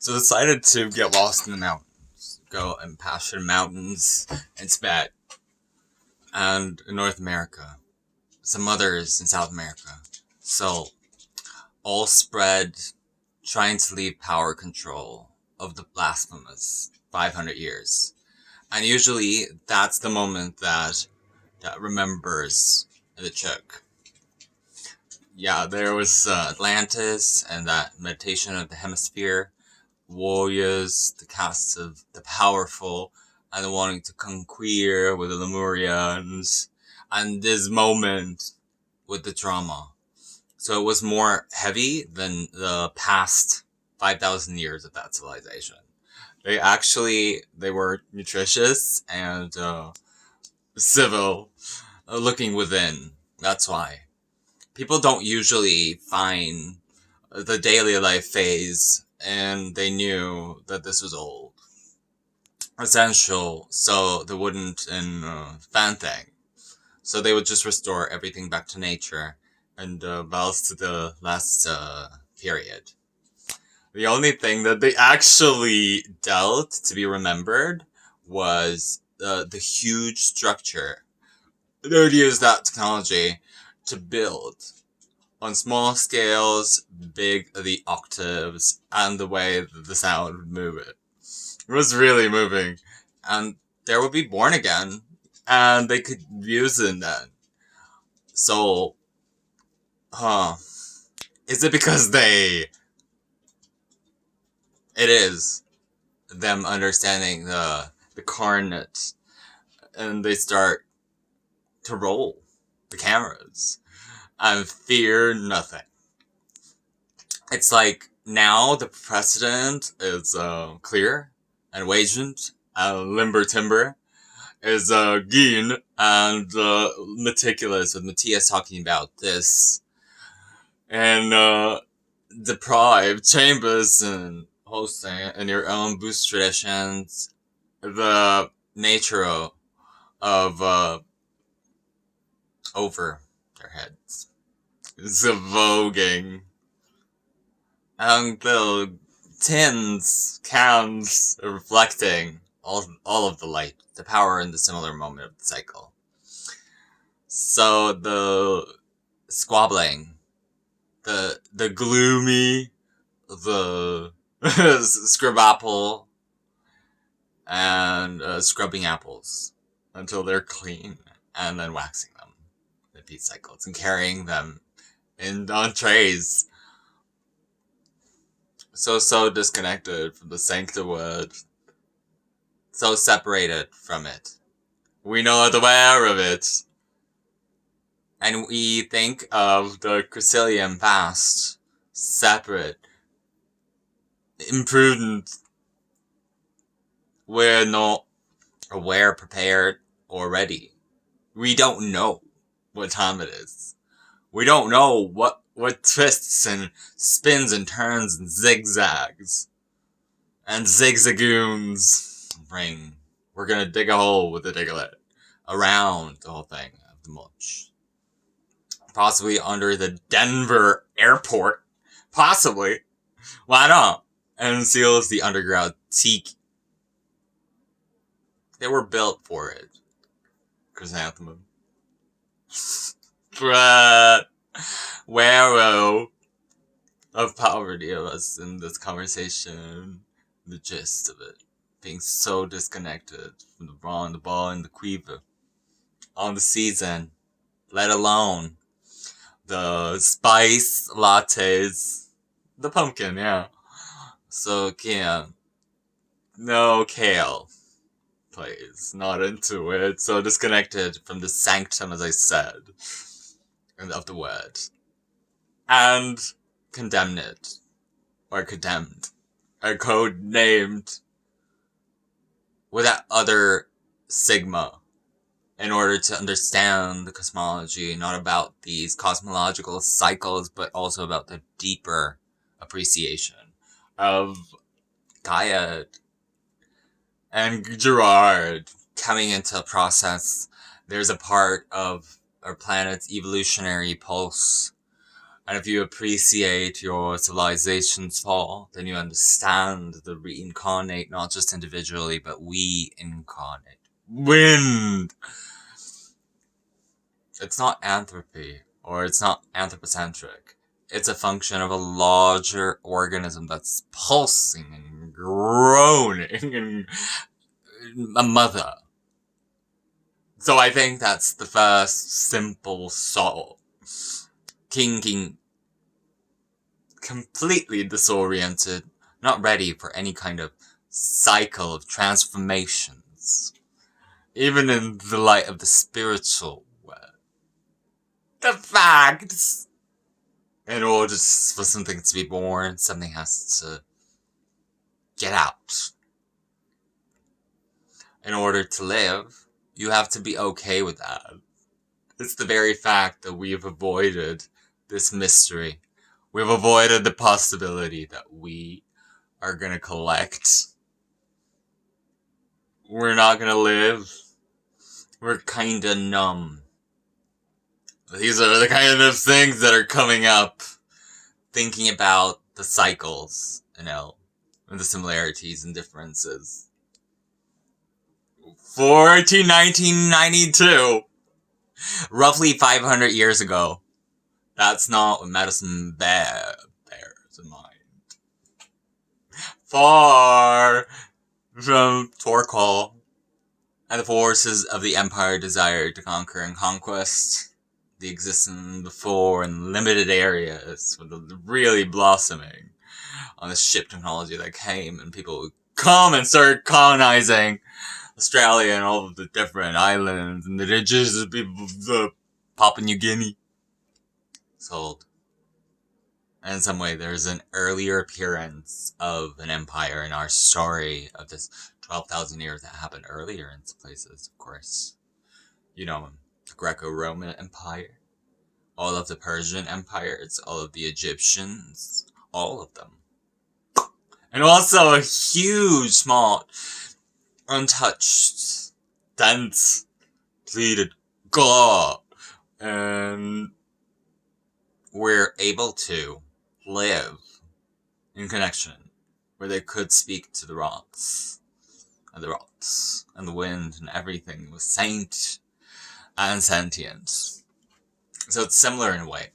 So decided to get lost in the mountains, go and pasture mountains in Tibet and in North America, some others in South America. So all spread trying to leave power control of the blasphemous 500 years. And usually that's the moment that remembers the Chuk. Yeah, there was Atlantis and that meditation of the hemisphere, warriors, the castes of the powerful, and wanting to conquer with the Lemurians, and this moment with the drama. So it was more heavy than the past 5,000 years of that civilization. They were nutritious and civil, looking within. That's why. People don't usually find the daily life phase, and they knew that this was old. Essential, so they wouldn't fan thing. So they would just restore everything back to nature and bounce to the last period. The only thing that they actually dealt to be remembered was the huge structure. They would use that technology to build on small scales, big the octaves, and the way that the sound would move it. It was really moving. And there would be Born Again, and they could use it then. So, huh. Is it because it is them understanding the carnage, and they start to roll the cameras and fear nothing. It's like now the precedent is clear and Wagent and Limber Timber is keen and meticulous with Matthias talking about this and deprived Chambers and hosting in your own boost traditions the nature of over their heads. It's a voguing. And the tins, cans, reflecting all of the light, the power in the similar moment of the cycle. So the squabbling, the gloomy, the scrub apple, and scrubbing apples until they're clean, and then waxing them in peace cycles and carrying them on trays. So disconnected from the Sancta word, so separated from it. We not aware of it. And we think of the Crecilian past, separate, imprudent. We're not aware, prepared, or ready. We don't know what time it is. We don't know what twists and spins and turns and zigzags and zigzagoons bring. We're gonna dig a hole with the diglet around the whole thing of the mulch. Possibly under the Denver airport. Possibly. Why not? And seals the underground tiki. They were built for it. Chrysanthemum. But where of poverty of us in this conversation, the gist of it being so disconnected from the brawn, the ball, and the quiver on the season, let alone the spice lattes, the pumpkin, yeah. So no kale, please, not into it. So disconnected from the sanctum, as I said, of the word, and condemned, or code named with that other sigma in order to understand the cosmology, not about these cosmological cycles, but also about the deeper appreciation of Gaia and Gerard coming into a process. There's a part of our planet's evolutionary pulse And if you appreciate your civilization's fall, then you understand the reincarnate, not just individually, but we incarnate. Wind! It's not anthropy, or it's not anthropocentric. It's a function of a larger organism that's pulsing and groaning and a mother. So I think that's the first simple soul. King, completely disoriented, not ready for any kind of cycle of transformations, even in the light of the spiritual world. The facts! In order for something to be born, something has to get out. In order to live, you have to be okay with that. It's the very fact that we've avoided this mystery. We've avoided the possibility that we are gonna collect. We're not gonna live. We're kinda numb. These are the kind of things that are coming up. Thinking about the cycles, and the similarities and differences. 1992. Roughly 500 years ago. That's not what medicine bears in mind. Far from Torquil and the forces of the Empire desired to conquer and conquest the existing before in limited areas, with the really blossoming on the ship technology that came, and people would come and start colonizing Australia and all of the different islands and the indigenous people of Papua New Guinea. Sold. And in some way, there's an earlier appearance of an empire in our story of this 12,000 years that happened earlier in some places, of course. The Greco-Roman Empire, all of the Persian empires, all of the Egyptians, all of them. And also a huge, small, untouched, dense, pleated globe. And we're able to live in connection where they could speak to the rocks and the wind and everything was saint and sentient. So it's similar in a way.